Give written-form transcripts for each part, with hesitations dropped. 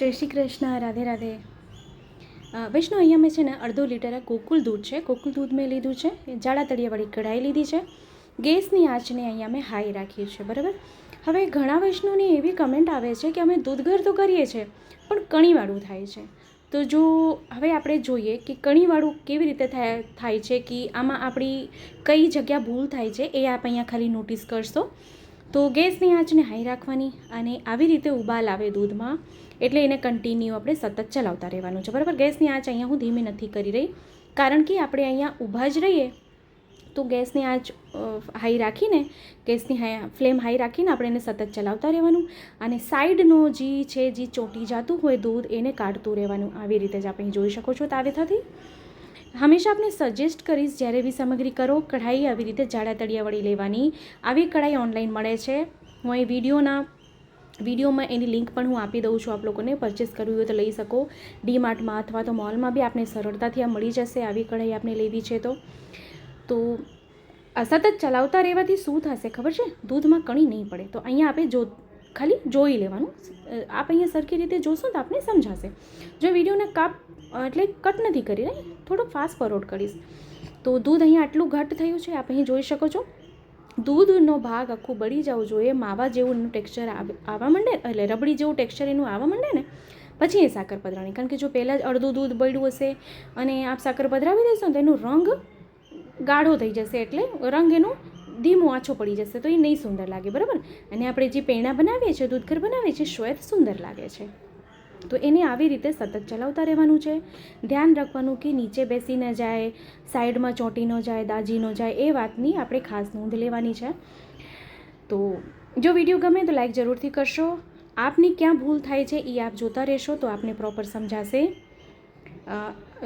જય શ્રી કૃષ્ણ, રાધે રાધે. વૈષ્ણવ, અહીંયા મેં છે ને અડધો લીટર ગોકુલ દૂધ છે, ગોકુલ દૂધ મેં લીધું છે. જાડા તળિયાવાળી કઢાઈ લીધી છે. ગેસની આંચને અહીંયા મેં હાઈ રાખી છે, બરાબર. હવે ઘણા વૈષ્ણવની એવી કમેન્ટ આવે છે કે અમે દૂધઘર તો કરીએ છીએ પણ કણીવાળું થાય છે. તો જો હવે આપણે જોઈએ કે કણીવાળું કેવી રીતે થાય છે, કે આમાં આપણી કઈ જગ્યા ભૂલ થાય છે એ આપ અહીંયા ખાલી નોટિસ કરશો. તો ગેસની આંચને હાઈ રાખવાની અને આવી રીતે ઉબાલ આવે દૂધમાં એટલે એને કન્ટિન્યુ આપણે સતત ચલાવતા રહેવાનું છે, બરાબર. ગેસની આંચ અહીંયા હું ધીમી નથી કરી રહી, કારણ કે આપણે અહીંયા ઊભા જ રહીએ તો ગેસની આંચ હાઈ રાખીને ફ્લેમ હાઈ રાખીને આપણે એને સતત ચલાવતા રહેવાનું અને સાઈડનો છે જે ચોંટી જતું હોય દૂધ એને કાઢતું રહેવાનું. આવી રીતે જ આપણે જોઈ શકો છો તાવેથાથી. હંમેશા આપણે સજેસ્ટ કરીશ જ્યારે બી સામગ્રી કરો, કઢાઈ આવી રીતે જાડા તળિયાવાળી લેવાની. આવી કઢાઈ ઓનલાઈન મળે છે. હું એ વિડીયોમાં એની લિંક પણ હું આપી દઉં છું. આપ લોકોને પરચેસ કરવી હોય તો લઈ શકો. ડીમાર્ટમાં અથવા તો મોલમાં બી આપને સરળતાથી આ મળી જશે. આવી કઢાઈ આપણે લેવી છે તો સતત ચલાવતા રહેવાથી શું થશે ખબર છે? દૂધમાં કણી નહીં પડે. તો અહીંયા આપણે ખાલી જોઈ લેવાનું. આપ અહીંયા સરખી રીતે જોશો તો આપને સમજાશે. જો વિડીયોને કટ નથી કરી રહી, થોડો ફાસ્ટ ફોરવર્ડ કરીશ. તો દૂધ અહીંયા આટલું ઘટ્ટ થયું છે, આપ અહીં જોઈ શકો છો. દૂધનો ભાગ આખું બળી જવું જોઈએ, માવા જેવું એનું ટેક્સચર આવવા માંડે, એટલે રબડી જેવું ટેક્સચર એનું આવવા માંડે ને પછી એ સાકર પધરાણી. કારણ કે જો પહેલાં જ અડધું દૂધ બળ્યું હશે અને આપ સાકર પધરાવી દેશો તો એનો રંગ ગાઢો થઈ જશે, એટલે રંગ એનો ધીમો આછો પડી જશે, તો એ નહીં સુંદર લાગે, બરાબર. અને આપણે જે પેંડા બનાવીએ છીએ, દૂધઘર બનાવીએ છીએ, શ્વેત સુંદર લાગે છે. તો એને આવી રીતે સતત ચલાવતા રહેવાનું છે. ધ્યાન રાખવાનું કે નીચે બેસી ન જાય, સાઈડમાં ચોંટી ન જાય, દાજી ન જાય, એ વાતની આપણે ખાસ નોંધ લેવાની છે. તો જો વિડીયો ગમે તો લાઈક જરૂરથી કરશો. આપની ક્યાં ભૂલ થાય છે એ આપ જોતા રહેશો તો આપને પ્રોપર સમજાશે.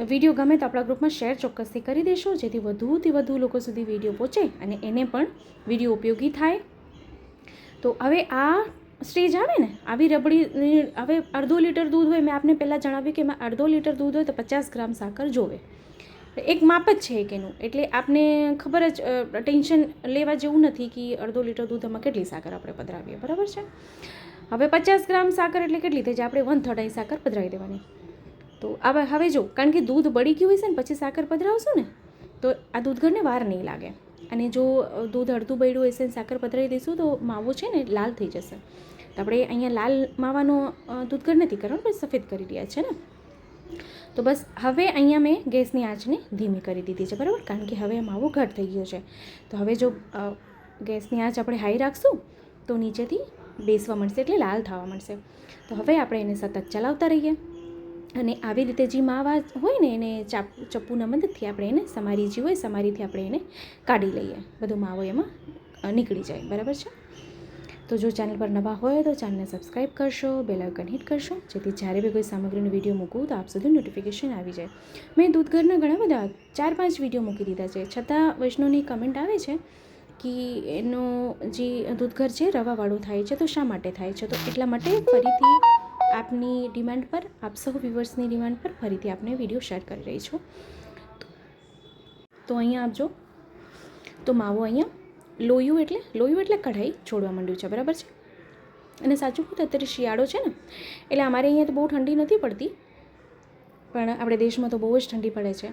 વિડીયો ગમે તો આપણા ગ્રુપમાં શેર ચોક્કસથી કરી દેશો, જેથી વધુથી વધુ લોકો સુધી વિડીયો પહોંચે અને એને પણ વિડીયો ઉપયોગી થાય. તો હવે આ સ્ટેજ આવે ને, આવી રબડી, હવે અડધો લીટર દૂધ હોય, મેં આપને પહેલાં જણાવ્યું કે એમાં અડધો લીટર દૂધ હોય તો 50 ગ્રામ સાકર જોવે. એક માપ જ છે એક એનું, એટલે આપને ખબર જ, ટેન્શન લેવા જેવું નથી કે અડધો લીટર દૂધમાં કેટલી સાકર આપણે પધરાવીએ, બરાબર છે. હવે 50 ગ્રામ સાકર એટલે કેટલી થઈ જાય? આપણે 1/3 સાકર પધરાવી દેવાની. તો હવે જો, કારણ કે દૂધ બળી ગયું હોય છે ને પછી સાકર પધરાવશું ને તો આ દૂધઘરને વાર નહીં લાગે. અને જો દૂધ અડધું બળ્યું હશે ને સાકર પધરાવી દઈશું તો માવો છે ને લાલ થઈ જશે. તો આપણે અહીંયા લાલ માવાનો દૂધઘર નથી કરવાનો, પણ સફેદ કરી રહ્યા છે ને. તો બસ હવે અહીંયા મેં ગેસની આંચને ધીમી કરી દીધી છે, બરાબર, કારણ કે હવે માવો ઘટ થઈ ગયો છે. તો હવે જો ગેસની આંચ આપણે હાઈ રાખશું તો નીચેથી બેસવા મળશે, એટલે લાલ થવા મળશે. તો હવે આપણે એને સતત ચલાવતા રહીએ અને આવી રીતે જે માવા હોય ને એને ચપ્પુના મદદથી આપણે એને સમારીથી આપણે એને કાઢી લઈએ. બધો માવો એમાં નીકળી જાય, બરાબર છે. તો જો ચેનલ પર નવા હોય તો ચેનલને સબસ્ક્રાઈબ કરશો, બેલ આઇકન હિટ કરશો, જેથી જ્યારે બી કોઈ સામગ્રીનો વિડીયો મૂકું તો આપ સુધી નોટિફિકેશન આવી જાય. મેં દૂધઘરના ઘણા બધા 4-5 વિડીયો મૂકી દીધા છે, છતાં વૈષ્ણવની કમેન્ટ આવે છે કે એનો જે દૂધઘર છે રવાવાળું થાય છે, તો શા માટે થાય છે? તો એટલા માટે ફરીથી આપની ડિમાન્ડ પર, આપ સૌ વ્યુઅર્સની ડિમાન્ડ પર ફરીથી આપને વિડીયો શેર કરી રહી છું. તો અહીંયા આપજો, તો માવો અહીંયા લોયું એટલે કઢાઈ છોડવા માંડ્યું છે, બરાબર છે. અને સાચું કહું તો અત્યારે શિયાળો છે ને, એટલે અમારે અહીંયા તો બહુ ઠંડી નથી પડતી, પણ આપણે દેશમાં તો બહુ જ ઠંડી પડે છે.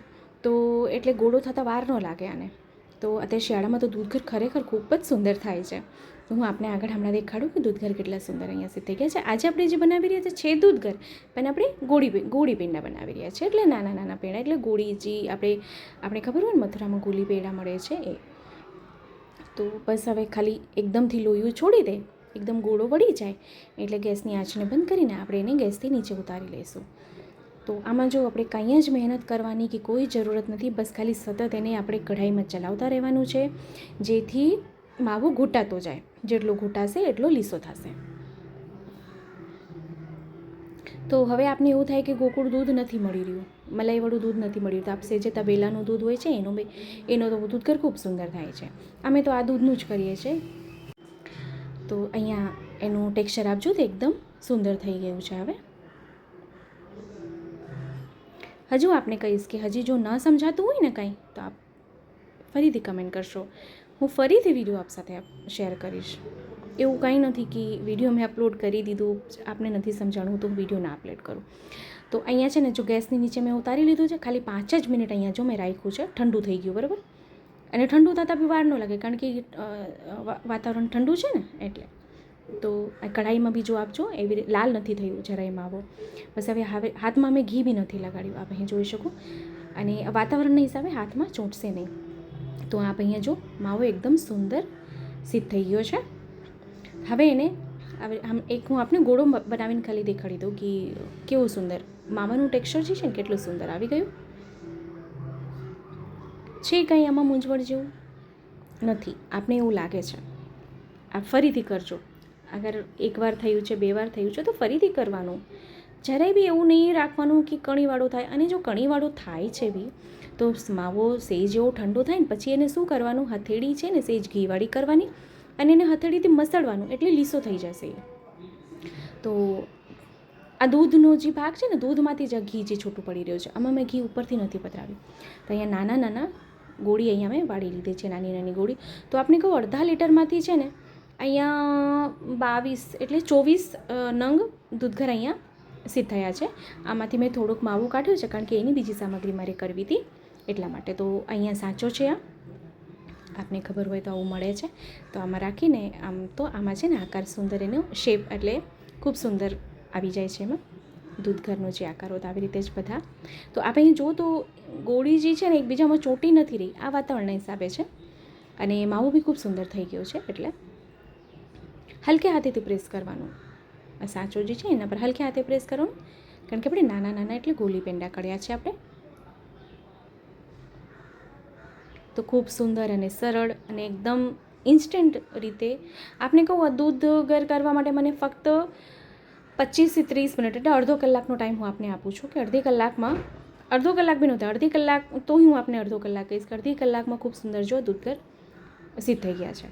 તો એટલે ગોળો થતાં વાર ન લાગે આને. તો અત્યારે શિયાળામાં તો દૂધઘર ખરેખર ખૂબ જ સુંદર થાય છે. તો હું આપને આગળ હમણાં દેખાડું કે દૂધઘર કેટલા સુંદર અહીંયા સિદ્ધ થઈ ગયા છે. આજે આપણે જે બનાવી રહ્યા છે દૂધઘર, પણ આપણે ગોળી પેંડા બનાવી રહ્યા છીએ, એટલે નાના નાના પેંડા, એટલે ગોળી જે આપણે ખબર હોય ને મથુરામાં ગોળી પેંડા મળે છે એ. તો બસ હવે ખાલી એકદમથી લોયું છોડી દે, એકદમ ગોળો વળી જાય એટલે ગેસની આંચને બંધ કરીને આપણે એને ગેસથી નીચે ઉતારી લઈશું. તો આમાં જો આપણે કંઈ જ મહેનત કરવાની કે કોઈ જરૂરત નથી, બસ ખાલી સતત એને આપણે કઢાઈમાં ચલાવતા રહેવાનું છે, જેથી માવો ઘૂંટાતો જાય. જેટલો ઘૂંટાશે એટલો લીસો થશે. તો હવે આપને એવું થાય કે ગોકુળ દૂધ નથી મળી રહ્યું, મલાઈવાળું દૂધ નથી મળી રહ્યું, તો આપશે જે તબેલાનું દૂધ હોય છે એનો તો દૂધઘર ખૂબ સુંદર થાય છે. અમે તો આ દૂધનું જ કરીએ છીએ. તો અહીંયા એનું ટેક્સચર આપજો તો એકદમ સુંદર થઈ ગયું છે. હવે હજુ આપને કહીશ કે હજી જો ન સમજાતું હોય ને કંઈ તો આપ ફરીથી કમેન્ટ કરશો, હું ફરીથી વિડીયો આપ સાથે શેર કરીશ. એવું કંઈ નથી કે વિડીયો મેં અપલોડ કરી દીધું, આપને નથી સમજાણું તો હું વિડીયો ના અપલોડ કરું. તો અહીંયા છે ને જો ગેસની નીચે મેં ઉતારી લીધું છે, ખાલી 5 જ મિનિટ અહીંયા જો મેં રાખ્યું છે, ઠંડુ થઈ ગયું બરાબર. અને ઠંડુ થતાં બી વાર ન લાગે કારણ કે વાતાવરણ ઠંડુ છે ને એટલે. તો આ કઢાઈમાં બી જો આપજો એવી લાલ નથી થયું જરાય માવો. બસ હવે હાથમાં મેં ઘી બી નથી લગાડ્યું, આપ અહીં જોઈ શકો. અને વાતાવરણના હિસાબે હાથમાં ચોંટશે નહીં. તો આપ અહીંયા જો માવો એકદમ સુંદર સિદ્ધ થઈ ગયો છે. હવે એને આમ એક હું આપને ગોળો બનાવીને ખાલી દેખાડી દઉં કે કેવું સુંદર માવાનું ટેક્સચર જે છે ને કેટલું સુંદર આવી ગયું છે. કંઈ આમાં મૂંઝવણ જેવું નથી, આપને એવું લાગે છે. આપ ફરીથી કરજો. અગર એકવાર થયું છે, 2 વાર થયું છે તો ફરીથી કરવાનું. જરાય બી એવું નહીં રાખવાનું કે કણીવાળું થાય. અને જો કણીવાળું થાય છે બી તો માવો સેજ એવો ઠંડો થાય ને પછી એને શું કરવાનું, હથેળી છે ને સેજ ઘીવાળી કરવાની અને એને હથેળીથી મસળવાનું એટલે લીસો થઈ જશે. તો આ દૂધનો જે ભાગ છે ને, દૂધમાંથી જ ઘી જે છૂટું પડી રહ્યું છે, આમાં મેં ઘી ઉપરથી નથી પધરાવ્યું. તો અહીંયા નાના ગોળી અહીંયા મેં વાળી લીધી છે, નાની ગોળી. તો આપણે કહું અડધા લીટરમાંથી છે ને અહીંયા 22 એટલે 24 નંગ દૂધઘર અહીંયા સિદ્ધ થયા છે. આમાંથી મેં થોડુંક માવું કાઢ્યું છે કારણ કે એની બીજી સામગ્રી મારે કરવી હતી એટલા માટે. તો અહીંયા સાચો છે, આપને ખબર હોય તો આવું મળે છે. તો આમાં રાખીને આમ તો આમાં છે ને આકાર સુંદર એનો શેપ એટલે ખૂબ સુંદર આવી જાય છે એમાં દૂધઘરનો જે આકાર હોતો આવી રીતે જ બધા. તો આપણે જો તો ગોળી જે છે ને એકબીજામાં ચોંટી નથી રહી, આ વાતાવરણના હિસાબે છે. અને માવો બી ખૂબ સુંદર થઈ ગયો છે એટલે હલકે હાથેથી પ્રેસ કરવાનું. આ સાચો જે છે એના પર હલકે હાથે પ્રેસ કરવાનું કારણ કે આપણે નાના એટલે ગોલી પેંડા કર્યા છે આપણે. તો ખૂબ સુંદર અને સરળ અને એકદમ ઇન્સ્ટન્ટ રીતે આપને કહું દૂધ ગર કરવા માટે મને ફક્ત 25 થી 30 મિનિટ એટલે અડધો કલાકનો ટાઈમ હું આપને આપું છું કે અડધી કલાકમાં, અડધો કલાક બી નહોતા, અડધી કલાક તો હું આપને અડધો કલાક કહીશ કે અડધી કલાકમાં ખૂબ સુંદર જો દૂધઘર સિદ્ધ થઈ ગયા છે.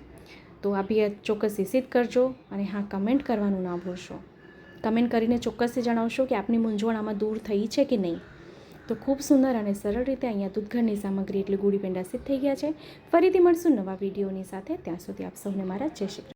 તો આ બી ચોક્કસથી સિદ્ધ કરજો. અને હા, કમેન્ટ કરવાનું ના ભૂલશો. કમેન્ટ કરીને ચોક્કસથી જણાવશો કે આપની મૂંઝવણ આમાં દૂર થઈ છે કે નહીં. તો ખૂબ સુંદર અને સરળ રીતે અહીંયા દૂધઘરની સામગ્રી એટલે ગોળી પેંડા સિદ્ધ થઈ ગયા છે. ફરીથી મળશું નવા વિડીયોની સાથે. ત્યાં સુધી આપ સૌને મારા જય શ્રી કૃષ્ણ.